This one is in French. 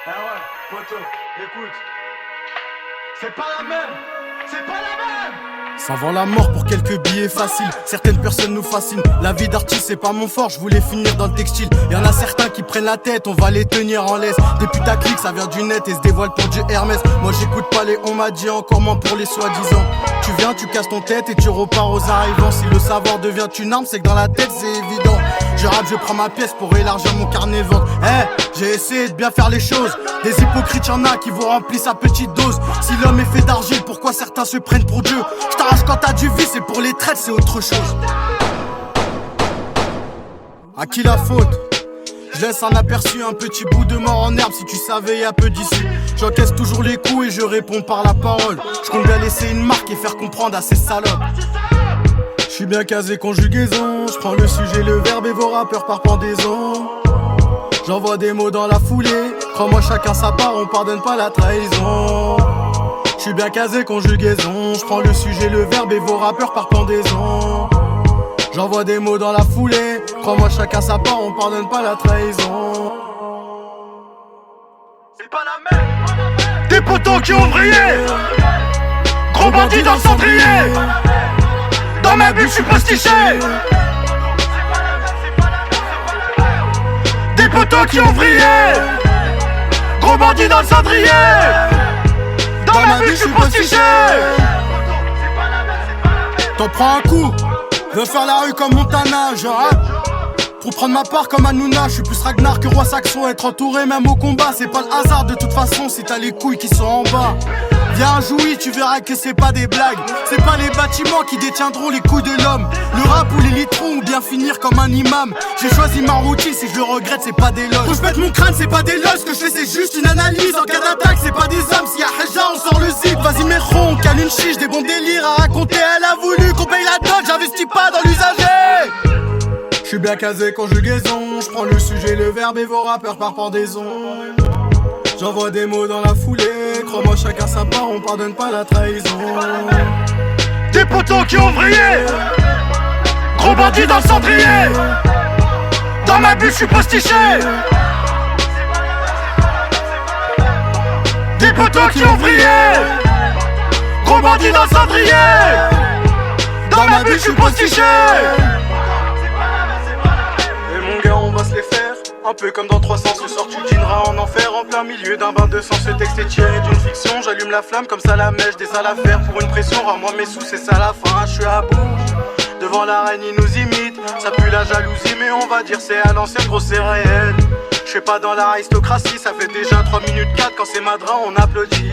Ah ouais, poto, écoute. C'est pas la même. C'est pas la même. Ça vend la mort pour quelques billets faciles. Certaines personnes nous fascinent. La vie d'artiste c'est pas mon fort, je voulais finir dans le textile. Y'en a certains qui prennent la tête, on va les tenir en laisse. Des putaclics, ça vient du net et se dévoile pour du Hermès. Moi j'écoute pas les on m'a dit, encore moins pour les soi-disant. Tu viens, tu casses ton tête et tu repars aux arrivants. Si le savoir devient une arme, c'est que dans la tête c'est évident. Je rappe, je prends ma pièce pour élargir mon carnet vente. J'ai essayé de bien faire les choses. Des hypocrites, y'en a qui vous remplissent à petite dose. Si l'homme est fait d'argile, pourquoi certains se prennent pour Dieu? Je t'arrache quand t'as du vice et pour les traites c'est autre chose. À qui la faute? Je laisse un aperçu, un petit bout de mort en herbe. Si tu savais y'a peu d'issue. J'encaisse toujours les coups et je réponds par la parole. Je compte bien laisser une marque et faire comprendre à ces salopes. Je suis bien casé conjugaison. Je prends le sujet, le verbe et vos rappeurs par pendaison. J'envoie des mots dans la foulée. Crois-moi chacun sa part, on pardonne pas la trahison. Je suis bien casé conjugaison. Je prends le sujet, le verbe et vos rappeurs par pendaison. J'envoie des mots dans la foulée. Crois-moi chacun sa part, on pardonne pas la trahison. C'est pas la même. Des potos qui ont vrillé. Gros bandits dans le cendrier. Dans ma bulle je suis postiché. Des potos qui ont vrillé. Gros bandits dans le cendrier. Dans ma bulle je suis postiché. T'en prends un coup. Veux faire la rue comme Montana, je rappe pour prendre ma part comme Hanouna. Je suis plus Ragnar que roi Saxon. Être entouré même au combat, c'est pas le hasard de toute façon. Si t'as les couilles qui sont en bas, viens jouer, tu verras que c'est pas des blagues. C'est pas les bâtiments qui détiendront les couilles de l'homme. Le rap ou les litrons ou bien finir comme un imam. J'ai choisi ma routine, si je le regrette c'est pas des loges. Faut que je pète mon crâne, c'est pas des loges. Ce que je fais c'est juste une analyse. En cas d'attaque c'est pas des hommes. S'il y a Haja on sort le zip. Vas-y mais on cale une chiche, des bons délires à raconter. Elle a voulu qu'on paye la dot, j'investis pas dans l'usager. Je suis bien casé conjugaison. Je prends le sujet, le verbe et vos rappeurs par pendaison. J'envoie des mots dans la foulée. Crois-moi chacun sa part, on pardonne pas la trahison. Des potos qui ont vrillé. Gros bandits dans le cendrier. Dans ma bulle je suis postiché. Des potos qui ont vrillé. Gros bandits dans le cendrier. Dans ma bulle je suis postiché. On va se les faire, un peu comme dans 300. Ce soir tu dîneras en enfer, en plein milieu d'un bain de sang. Ce texte est tiré d'une fiction, j'allume la flamme comme ça la mèche. Des salles à faire pour une pression, rends-moi mes sous, c'est ça la fin. Je suis à bout, devant la reine il nous imite. Ça pue la jalousie mais on va dire c'est à l'ancienne, gros c'est réel. Je suis pas dans l'aristocratie, ça fait déjà 3 minutes 4. Quand c'est Madrin on applaudit.